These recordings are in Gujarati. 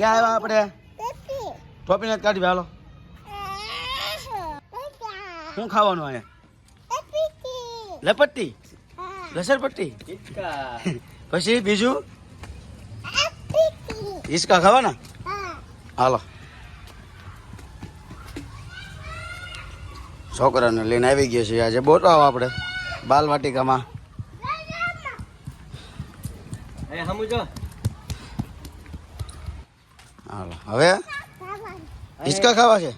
ક્યાં આવ્યા આપણે? ટોપી નથી કાઢી હાલો. શું ખાવાનું અહીંયા? લપટ્ટી, લસરપટ્ટી, પછી બીજું હિસકા ખાવાના. હાલો છોકરાને લઈને આવી ગયા છીએ આજે બોટાવ આપણે બાલવાટિકામાં. હાલો હવે હિસકા ખાવા છે.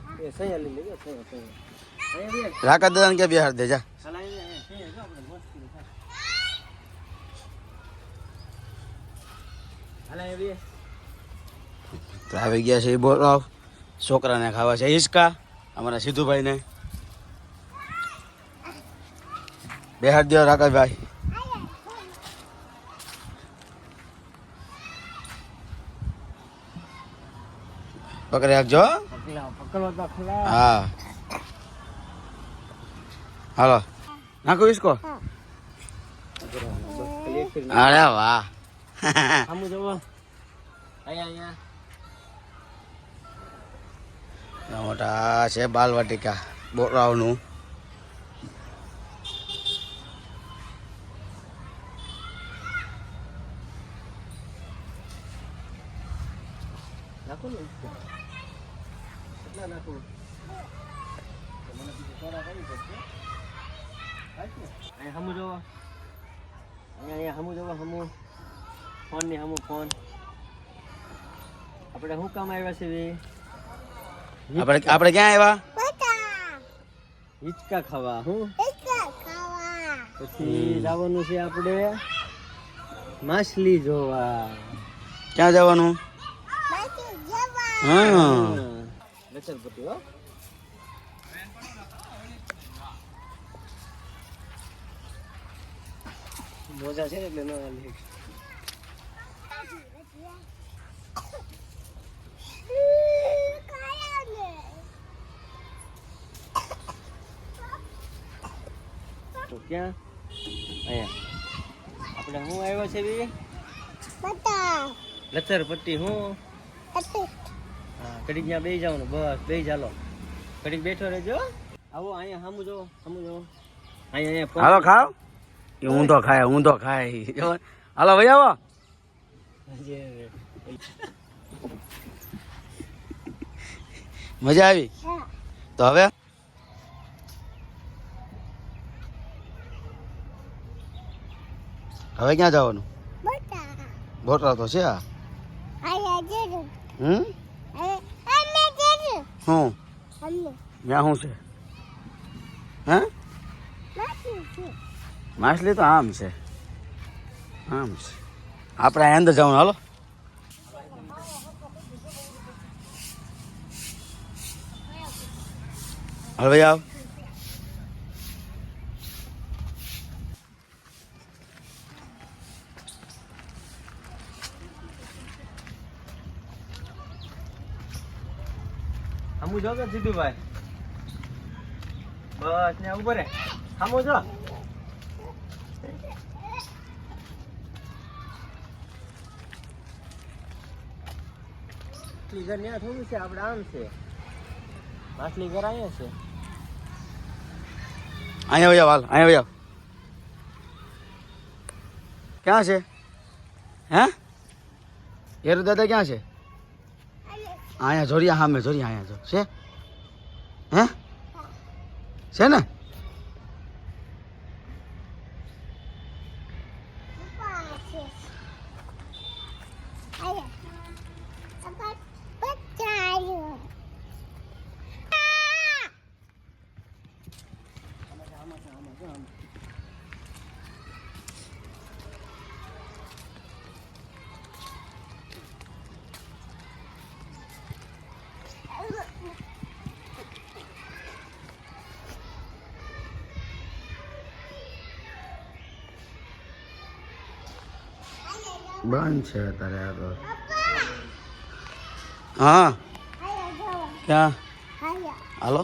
રાકા દાદાને ક્યાં બિહાર દે જા. આવી ગયા છે એ બોલાવ. છોકરાને ખાવા છે હિસકા, અમારા સિદ્ધુભાઈને બેહાડ દો. રાકાભાઈ પકડી રાખજો. હા હાલો નાખો હિસકો. અરે વાહ. મોટા છે બાલવાટિકા બોરાવનું. આપણે શું કામ આવ્યા છે? આપણે ક્યાં આવ્યા? હિચકા ખાવા. હું પછી જવાનું છે આપણે માછલી જોવા. ક્યાં જવાનું? હા લસરપટ્ટી. હો મોજા છે ને એટલે ન હાલે. તો ક્યાં? અહીંયા આપણે હું આવ્યો છે બી લસરપટ્ટી. હું હા કડીક ત્યાં બેસી જવાનું. બસ બેસી ચાલો. કડીક બેઠો રહેજો. આવો અહીંયા સામું જો, સામું જો. અહીંયા હાલો ખાવ. ઊંધો ખાય, ઊંધો ખાય. હાલો ભાઈ આવો. મજા આવી? તો હવે હવે ક્યાં જવાનું? બોટા તો છે. શું ત્યાં શું છે? હે માછલી તો આમ છે, આમ છે. આપણે અહીં અંદર જવાનું. હાલો હવે આવ. સામું જો કે સિદ્ધુભાઈ? બસ ને ઉપર રે. સામું જો. માછલી ઘર ત્યાં થોડું છે, આપણે આમ છે. માછલી ઘર અહીંયા છે. અહીંયા વયા હાલ, અહીંયા વયા. ક્યાં છે? હે હેરુ દાદા ક્યાં છે? અહીંયા જોરિયા સામે જોરિયા. અહીંયા જો છે. હે છે ને? બંધ છે અત્યારે આ તો. હા ક્યાં? હાલો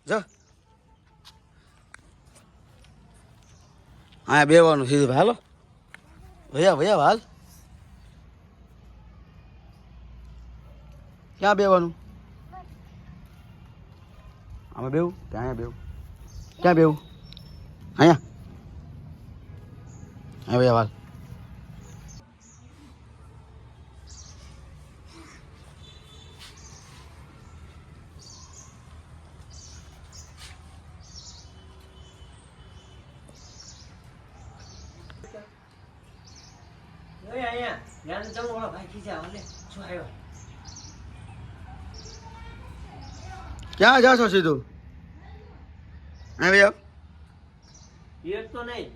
જો અહીંયા બેવાનું સીધું હાલો ભૈયા ભૈયા હાલ ક્યાં બેવાનું આમાં બેવું કે અહીંયા બેવું ક્યાં બેવું અહીંયા હા ભૈયા હાલ અહીંયા યાર જમો ઓલો ભાઈ ખીજા હાલે શું આવ્યો ક્યાં જાશો સીધું હા ભૈયા એક તો નહીં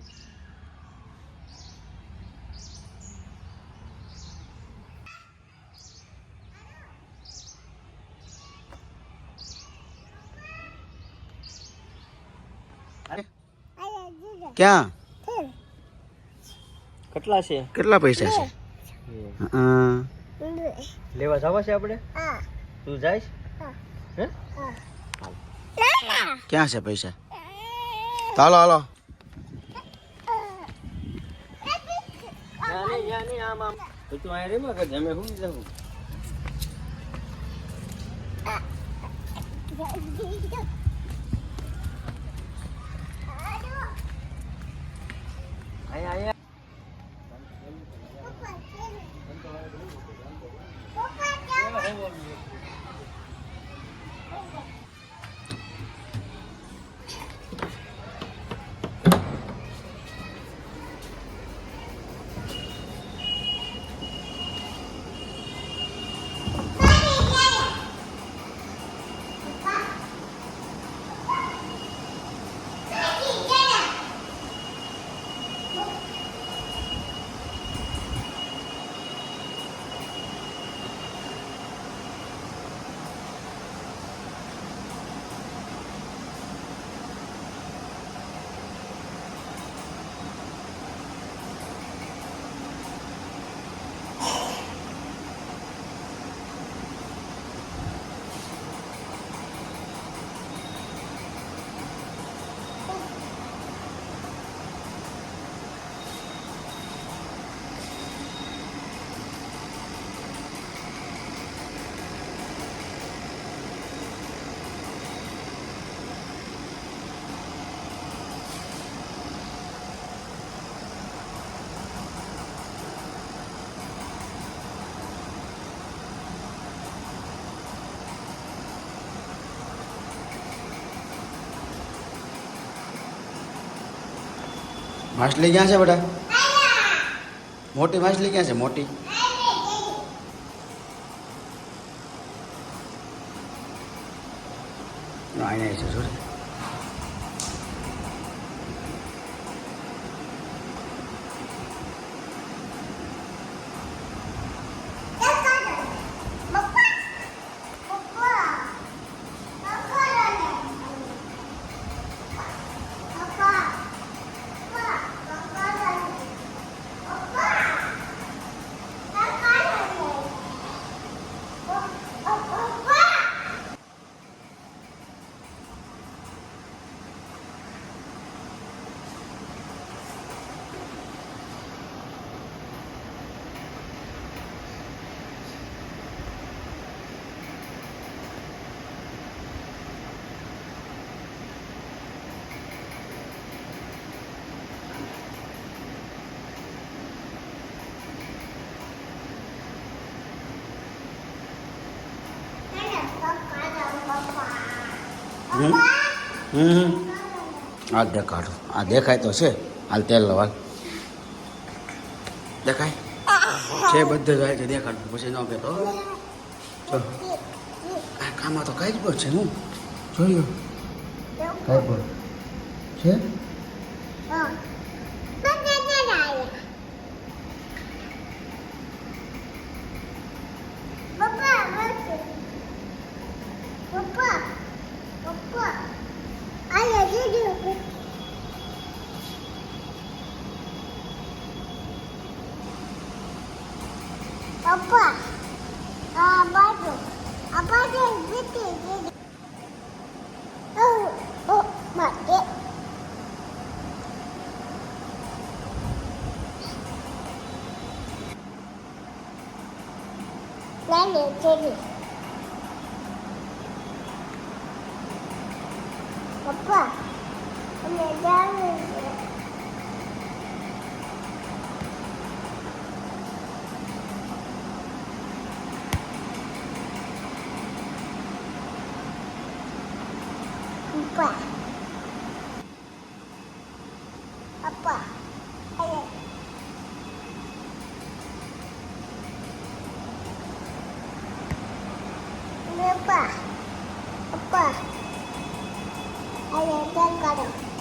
ક્યાં કેટલા છે કેટલા પૈસા છે લેવા જવા છે આપણે તું જાય હે ક્યાં છે પૈસા ચાલો હાલો યાની આમ આમ તો તું આ રેમાં કે જમે હું જાઉં અહીંયા માછલી ક્યાં છે બેટા મોટી માછલી ક્યાં છે મોટી અહીંયા છે જોડે આ દેખાડો આ દેખાય તો છે હાલ તેલ લો હાલ દેખાય છે બધે જાય છે દેખાડું પછી ન કહેતો જો આ કામાં તો કઈ જ છે હું જોઈ લો કઈ પણ છે Apa tu? Apa tu? પપ્પા અમે જાવું છે પપ્પા પપ્પા અરે પપ્પા પપ્પા અરે ચાલ કરો